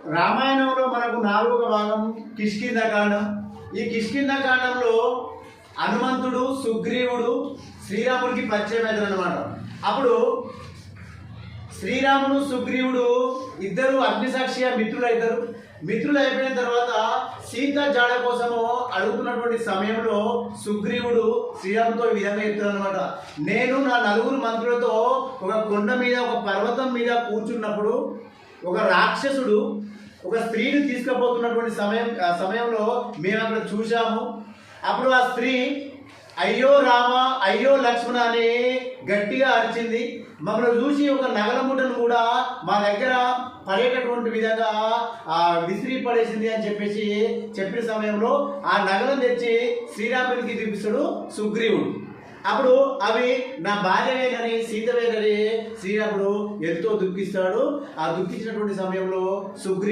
రామాయణంలో మనకు నాలుగవ భాగం కిష్కింధకాండం. ఈ కిష్కింధకాండంలో హనుమంతుడు సుగ్రీవుడు శ్రీరాముడికి పరిచయం అవుతారు అన్నమాట. అప్పుడు శ్రీరాముడు సుగ్రీవుడు ఇద్దరు అగ్నిసాక్షిగా మిత్రులు అయిపోయిన తర్వాత సీత జాడ కోసము అడుగుతున్నటువంటి సమయంలో సుగ్రీవుడు శ్రీరాముతో ఈ విధంగా చెప్తాడు అనమాట. నేను నా నలుగురు మంత్రులతో ఒక కొండ మీద ఒక పర్వతం మీద కూర్చున్నప్పుడు ఒక రాక్షసుడు ఒక స్త్రీని తీసుకుపోతున్నటువంటి సమయంలో మేము అక్కడ చూశాము. అప్పుడు ఆ స్త్రీ అయ్యో రామ అయ్యో లక్ష్మణ అని గట్టిగా అరిచింది. మమ్మల్ని చూసి ఒక నగలముటను కూడా మా దగ్గర పడేటటువంటి విధంగా విసిరి పడేసింది అని చెప్పిన సమయంలో ఆ నగలను తెచ్చి శ్రీరామునికి చూపిస్తాడు సుగ్రీవుడు. అప్పుడు అవి నా భార్యవేనని సీతవేనని శ్రీరాముడు ఎంతో దుఃఖిస్తాడు. ఆ దుఃఖించినటువంటి సమయంలో సుగ్రీవుడు